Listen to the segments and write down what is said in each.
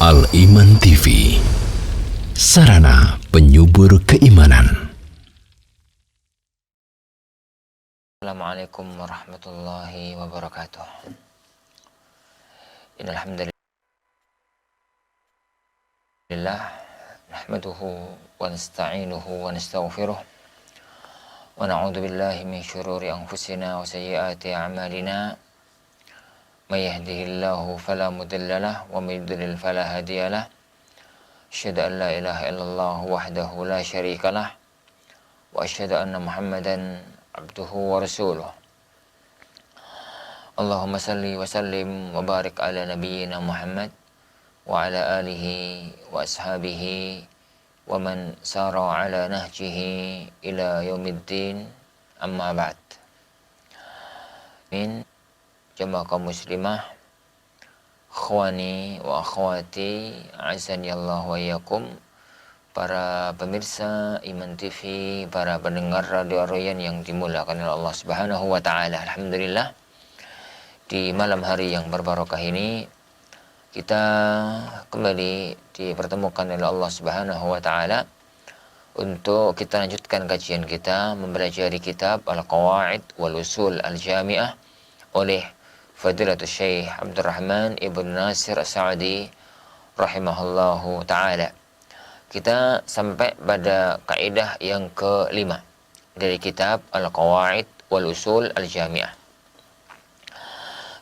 Al-Iman TV, sarana penyubur keimanan. Assalamualaikum warahmatullahi wabarakatuh. Innal hamdalillah nahmaduhu wa nasta'inuhu wa nastaghfiruh wa na'udzu billahi min syururi anfusina wa sayyiati a'malina. May yahdihillahu fala mudilla lahu wa may yudlil fala hadiya lahu. Asyhadu an la ilaha illallah wahdahu la syarika lahu wa asyhadu anna Muhammadan abduhu wa rasuluh. Allahumma salli wa sallim wa barik ala nabiyyina Muhammad wa ala alihi wa ashabihi wa man sara ala nahjihi ila yaumiddin, amma ba'd. Min jamaah kaum muslimah, khwani wa akhwati, azani Allah wa iyyakum, para pemirsa Iman TV, para pendengar Radio Ar-Rayyan yang dimuliakan oleh Allah Subhanahu wa taala. Alhamdulillah, di malam hari yang berbarokah ini kita kembali dipertemukan oleh Allah Subhanahu wa taala untuk kita lanjutkan kajian kita mempelajari kitab Al-Qawaid wal Usul Al-Jami'ah oleh Fadilatul Syekh Abdurrahman Ibn Nasir As-Sa'di rahimahullahu ta'ala. Kita sampai pada kaidah yang kelima dari kitab Al-Qawaid wal Usul Al-Jami'ah.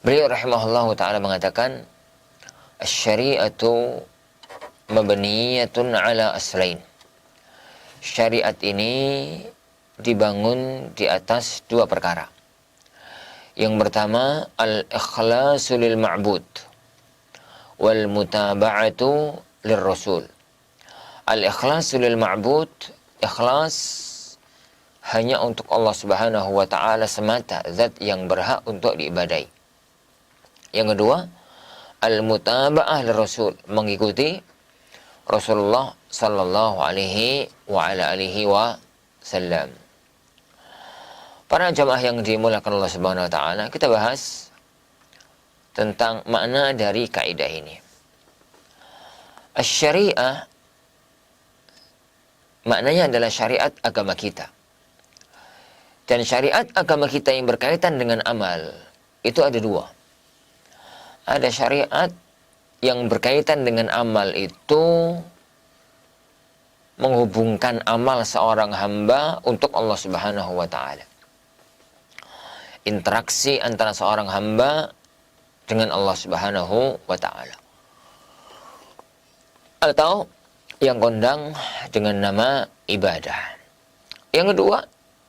Beliau rahimahullahu ta'ala mengatakan, Asy-syari'atu mabniyatun ala aslain. Syariat ini dibangun di atas dua perkara. Yang pertama, al-ikhlasu lil ma'bud wal mutaba'atu lir rasul. Al-ikhlasu lil ma'bud, ikhlas hanya untuk Allah Subhanahu wa taala semata, zat yang berhak untuk diibadai. Yang kedua, al-mutaba'ah lir rasul, mengikuti Rasulullah sallallahu alaihi wa ala alihi wasallam. Para jamaah yang dimuliakan Allah Subhanahu wa taala, kita bahas tentang makna dari kaidah ini. Asy-syariah maknanya adalah syariat agama kita. Dan syariat agama kita yang berkaitan dengan amal itu ada dua. Ada syariat yang berkaitan dengan amal itu menghubungkan amal seorang hamba untuk Allah Subhanahu wa taala. Interaksi antara seorang hamba dengan Allah Subhanahu wa ta'ala. Atau yang kondang dengan nama ibadah. Yang kedua,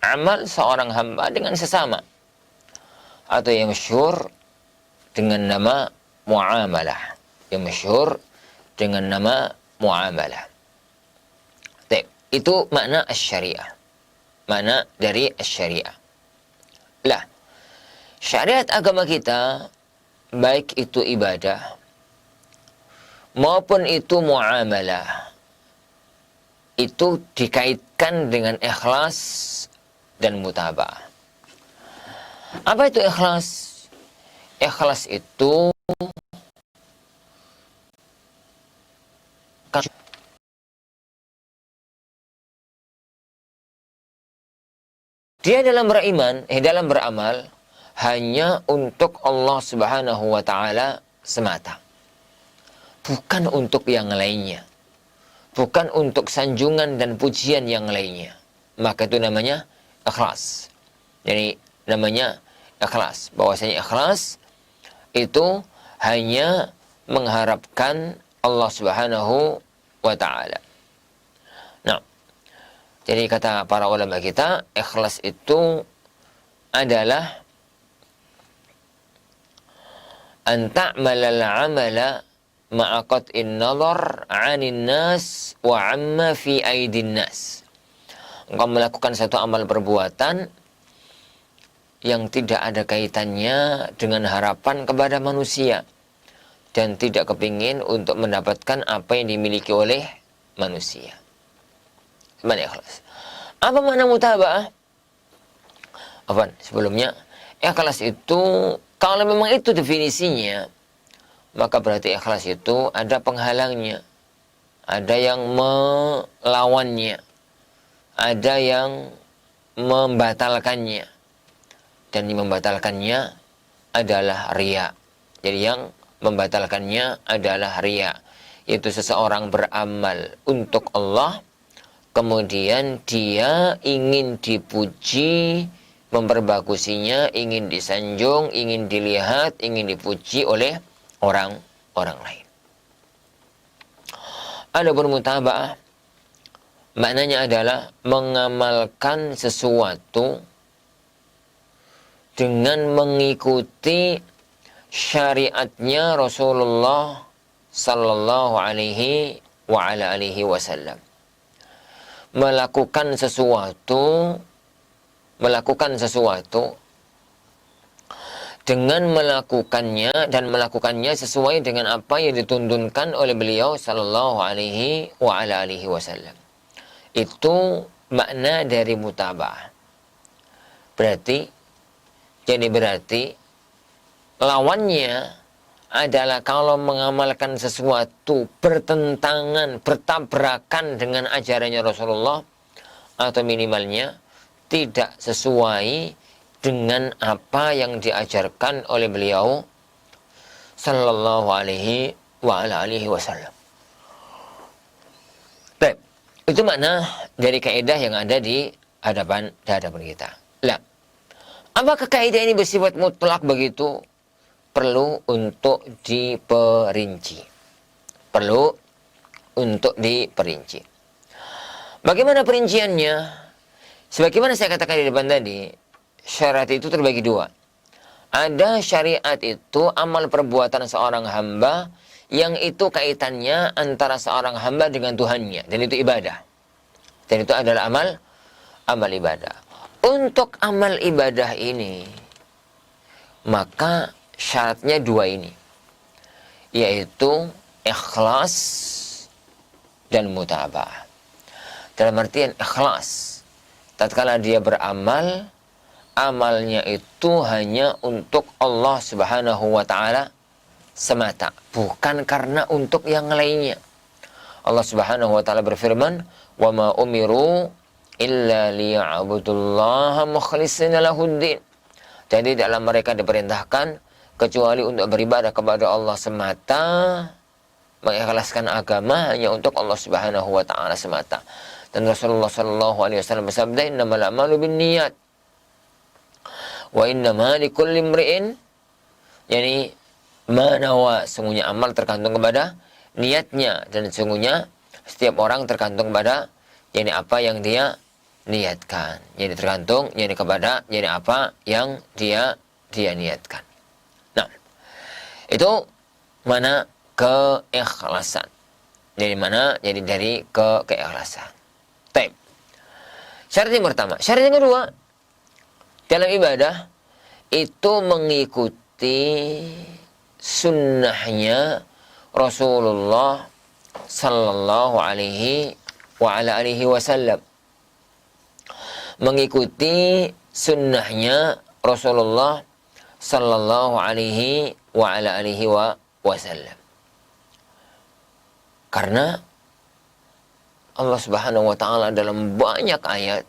amal seorang hamba dengan sesama. Atau yang masyhur dengan nama muamalah. Yang masyhur dengan nama muamalah. Itu makna asy-syariah. Makna dari asy-syariah. Lah, syariat agama kita, baik itu ibadah maupun itu muamalah, itu dikaitkan dengan ikhlas dan mutaba'ah. Apa itu ikhlas? Ikhlas itu dia dalam beriman, dalam beramal hanya untuk Allah Subhanahu wa taala semata. Bukan untuk yang lainnya. Bukan untuk sanjungan dan pujian yang lainnya. Maka itu namanya ikhlas. Jadi namanya ikhlas. Bahwasanya ikhlas itu hanya mengharapkan Allah Subhanahu wa taala. Nah, jadi kata para ulama kita, ikhlas itu adalah an ta'malal 'amala ma'a qat'in nazar 'anil nas wa 'amma fi aidin nas. Engkau melakukan satu amal perbuatan yang tidak ada kaitannya dengan harapan kepada manusia dan tidak kepingin untuk mendapatkan apa yang dimiliki oleh manusia. Mana ikhlas? Apa makna mutaba'ah? Sebelumnya, ikhlas itu kalau memang itu definisinya, maka berarti ikhlas itu ada penghalangnya, ada yang melawannya, ada yang membatalkannya. Dan yang membatalkannya adalah riya. Jadi yang membatalkannya adalah riya, yaitu seseorang beramal untuk Allah, kemudian dia ingin dipuji, memperbagusinya, ingin disanjung, ingin dilihat, ingin dipuji oleh orang lain. Adapun mutaba'ah, maknanya adalah mengamalkan sesuatu dengan mengikuti syariatnya Rasulullah sallallahu alaihi wa ala alihi wasallam. Melakukan sesuatu dengan melakukannya sesuai dengan apa yang dituntunkan oleh beliau sallallahu alaihi wa ala alihi wasallam. Itu makna dari mutaba'ah. Berarti lawannya adalah kalau mengamalkan sesuatu bertabrakan dengan ajarannya Rasulullah, atau minimalnya tidak sesuai dengan apa yang diajarkan oleh beliau sallallahu alaihi wa ala alihi wasallam. Baik, itu makna dari kaidah yang ada di hadapan kita. Lah, apakah kaidah ini bersifat mutlak begitu? Perlu untuk diperinci. Bagaimana perinciannya? Sebagaimana saya katakan di depan tadi, syariat itu terbagi dua. Ada syariat itu amal perbuatan seorang hamba yang itu kaitannya antara seorang hamba dengan Tuhannya, dan itu ibadah. Dan itu adalah amal ibadah. Untuk amal ibadah ini, maka syaratnya dua ini, yaitu ikhlas dan mutaba'ah. Dalam artian ikhlas, tatkala dia beramal, amalnya itu hanya untuk Allah Subhanahu wa ta'ala semata, bukan karena untuk yang lainnya. Allah Subhanahu wa ta'ala berfirman, "Wa ma umiru illa liya'budullaha mukhlishina lahuddin." Jadi dalam mereka diperintahkan kecuali untuk beribadah kepada Allah semata, mengikhlaskan agama hanya untuk Allah Subhanahu wa ta'ala semata. Dan Rasulullah sallallahu alaihi wasallam bersabda, "Innamal a'malu binniyat wa innama likulli imri'in," yani manawa, sungguhnya amal tergantung kepada niatnya, dan sungguhnya setiap orang tergantung kepada yani apa yang dia niatkan. Jadi tergantung yani kepada yani apa yang dia niatkan. Nah, itu mana keikhlasan. Dari mana? Jadi dari keikhlasan. Baik. Syarat yang pertama. Syarat yang kedua, dalam ibadah itu mengikuti sunnahnya Rasulullah sallallahu alaihi wa ala alihi wasallam. Mengikuti sunnahnya Rasulullah sallallahu alaihi wa ala alihi wasallam. Karena Allah Subhanahu wa ta'ala dalam banyak ayat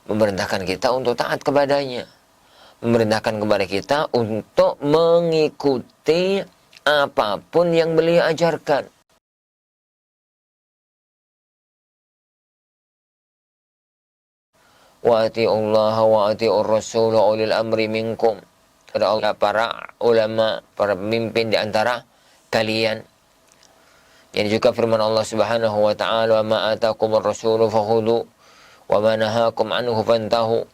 memerintahkan kita untuk taat kepadanya, memerintahkan kepada kita untuk mengikuti apapun yang beliau ajarkan. Wa ati'ullaha wa ati'ur rasul wa ulil amri minkum. Para ulama, para pemimpin di antara kalian. Yang juga firman Allah Subhanahu wa ta'ala, "Wa ma atakumur rasulu fakhudhu wa ma nahakum anhu fantahu."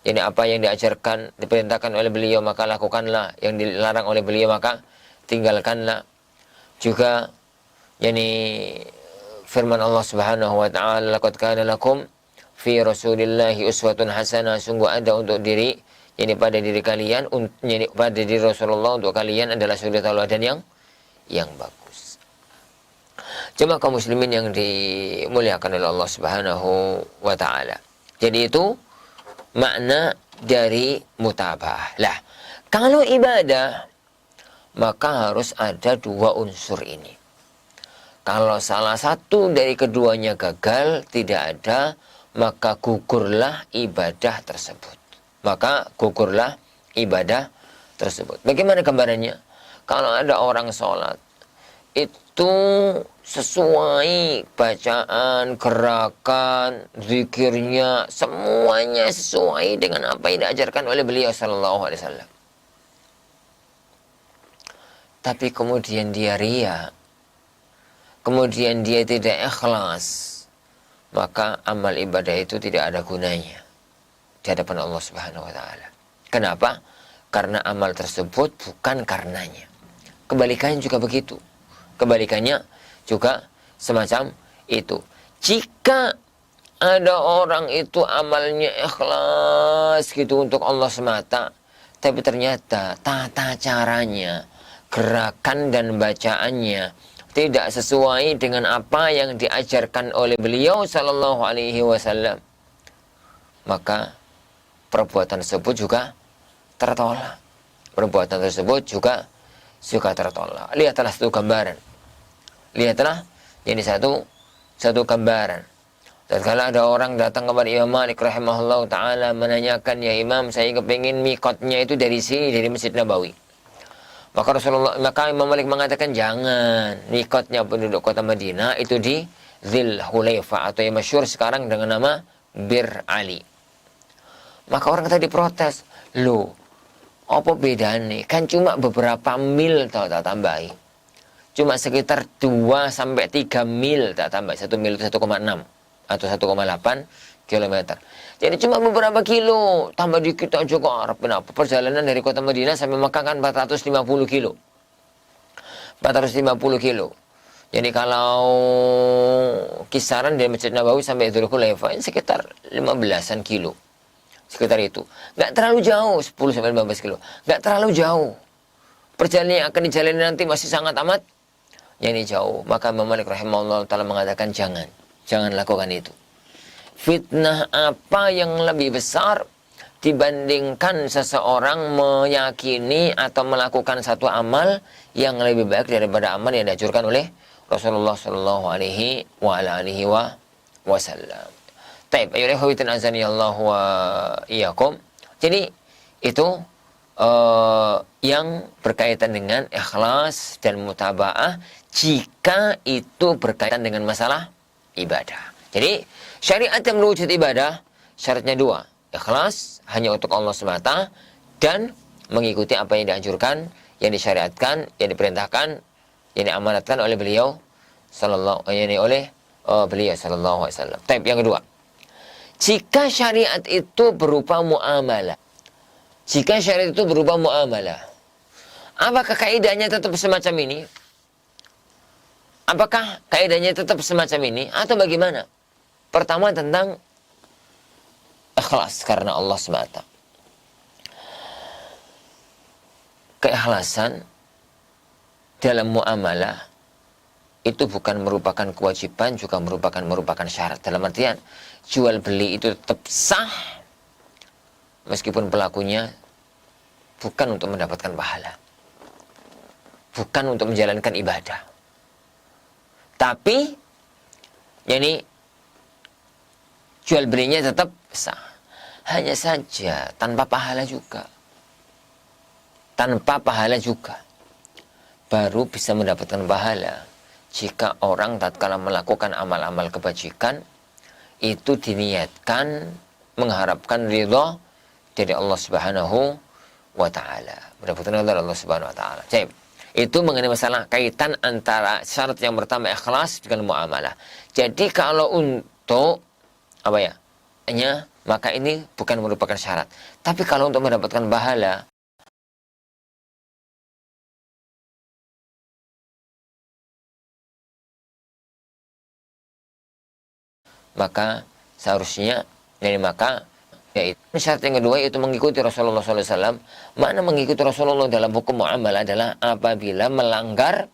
Jadi apa yang diajarkan, diperintahkan oleh beliau maka lakukanlah, yang dilarang oleh beliau maka tinggalkanlah. Juga yani firman Allah Subhanahu wa ta'ala, "Laqad kana lakum fi rasulillahi uswatun hasanah." Sungguh ada untuk diri, yani pada diri kalian, yani pada diri Rasulullah untuk kalian adalah suri tauladan yang bagus. Jemaah kaum muslimin yang dimuliakan oleh Allah Subhanahu wa ta'ala. Jadi itu makna dari mutaba'ah. Lah, kalau ibadah maka harus ada dua unsur ini. Kalau salah satu dari keduanya gagal, tidak ada, maka gugurlah ibadah tersebut. Maka gugurlah ibadah tersebut. Bagaimana gambarannya? Kalau ada orang sholat, itu sesuai bacaan, gerakan, zikirnya, semuanya sesuai dengan apa yang diajarkan oleh beliau sallallahu alaihi wasallam. Tapi kemudian dia riya, kemudian dia tidak ikhlas, maka amal ibadah itu tidak ada gunanya di hadapan Allah Subhanahu wa taala. Kenapa? Karena amal tersebut bukan karenanya. Kebalikannya juga begitu. Kebalikannya juga semacam itu. Jika ada orang itu amalnya ikhlas gitu untuk Allah semata, tapi ternyata tata caranya, gerakan dan bacaannya tidak sesuai dengan apa yang diajarkan oleh beliau sallallahu alaihi wasallam, maka perbuatan tersebut juga tertolak. Perbuatan tersebut juga tertolak. Lihatlah satu gambaran. Lihatlah ini satu gambaran. Tatkala ada orang datang kepada Imam Malik rahimahullah taala menanyakan, "Ya Imam, saya kepingin mikotnya itu dari sini, dari Masjid Nabawi." Maka Imam Malik mengatakan, jangan. Mikotnya penduduk kota Madinah itu di Dzul Hulaifah, atau yang masyhur sekarang dengan nama Bir Ali. Maka orang tadi protes, loh, apa bedanya? Kan cuma beberapa mil tak tambahi. Cuma sekitar 2 sampai 3 mil tak tambah. 1 mil itu 1,6 atau 1,8 kilometer. Jadi cuma beberapa kilo, tambah dikit aja kok Arab. Kenapa? Perjalanan dari kota Madinah sampai Makkah kan 450 kilo. 450 kilo. Jadi kalau kisaran dari Masjid Nabawi sampai Dzul Hulaifah sekitar 15-an kilo. Sekitar itu. Nggak terlalu jauh, 10 sampai 15 kilo. Nggak terlalu jauh. Perjalanan yang akan dijalani nanti masih sangat amat ini jauh. Maka Imam Malik rahimahullah ta'ala mengatakan jangan lakukan itu. Fitnah apa yang lebih besar dibandingkan seseorang meyakini atau melakukan satu amal yang lebih baik daripada amal yang dianjurkan oleh Rasulullah sallallahu alaihi wasallam. Taib, ayyuhal ikhwatin azani Allah wa iyyakum. Jadi itu yang berkaitan dengan ikhlas dan mutaba'ah jika itu berkaitan dengan masalah ibadah. Jadi syariat yang berwujud ibadah syaratnya 2, ikhlas hanya untuk Allah semata dan mengikuti apa yang dianjurkan, yang disyariatkan, yang diperintahkan, yang diamanatkan oleh beliau sallallahu alaihi wasallam. Taib, yang kedua, jika syariat itu berupa muamalah. Jika syariat itu berupa muamalah, apakah kaidahnya tetap semacam ini? Apakah kaidahnya tetap semacam ini atau bagaimana? Pertama tentang ikhlas karena Allah semata. Keikhlasan dalam muamalah itu bukan merupakan kewajiban, juga merupakan syarat. Dalam artian jual beli itu tetap sah meskipun pelakunya bukan untuk mendapatkan pahala, bukan untuk menjalankan ibadah, tapi jual belinya tetap sah. Hanya saja tanpa pahala juga. Tanpa pahala juga. Baru bisa mendapatkan pahala jika orang tatkala melakukan amal-amal kebajikan itu diniatkan mengharapkan ridha dari Allah Subhanahu wa taala. Mendapatkan ridha dari Allah Subhanahu wa taala. Jadi, itu mengenai masalah kaitan antara syarat yang pertama ikhlas dengan muamalah. Jadi kalau untuk maka ini bukan merupakan syarat. Tapi kalau untuk mendapatkan pahala, maka seharusnya yaitu syarat yang kedua yaitu mengikuti Rasulullah SAW. Mana mengikuti Rasulullah dalam hukum muamalah adalah apabila melanggar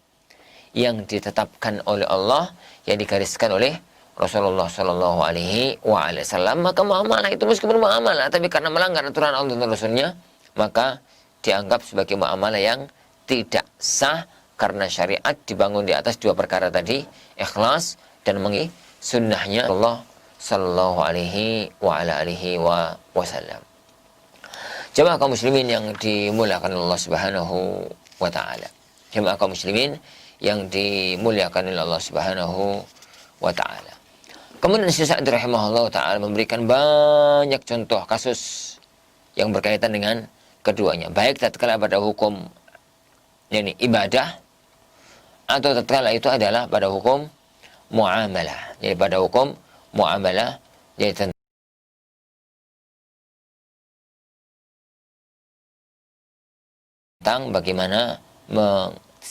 yang ditetapkan oleh Allah, yang digariskan oleh Rasulullah Shallallahu Alaihi Wasallam, maka muamalah itu meskipun muamalah, tapi karena melanggar aturan Allah dan Rasulnya, maka dianggap sebagai muamalah yang tidak sah karena syariat dibangun di atas dua perkara tadi, ikhlas dan mengikuti sunnahnya Allah sallallahu alaihi wasallam. Jemaah kaum muslimin yang dimuliakan Allah Subhanahu wa taala. Jemaah kaum muslimin yang dimuliakan oleh Allah Subhanahu wa taala. Kemudian Syekh Sa'di rahimahullah taala memberikan banyak contoh kasus yang berkaitan dengan keduanya, baik tatkala pada hukum yakni ibadah atau tatkala itu adalah pada hukum muamalah. Jadi pada hukum muamalah jadi tentang bagaimana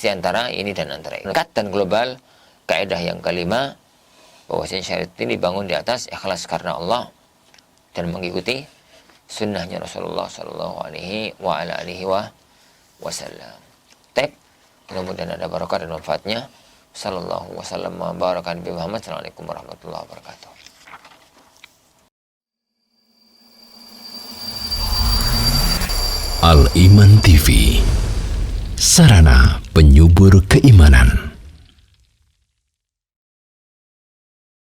antara ini dan antara ini. Dan global, kaidah yang kelima bahwasanya syariat ini dibangun di atas ikhlas karena Allah dan mengikuti sunnahnya Rasulullah sallallahu alaihi wasallam. Mudah-mudahan ada barokah dan manfaatnya. Sallallahu wasallam wa baraka nabi Muhammad. Assalamualaikum warahmatullahi wabarakatuh. Al Iman TV, sarana penyubur keimanan.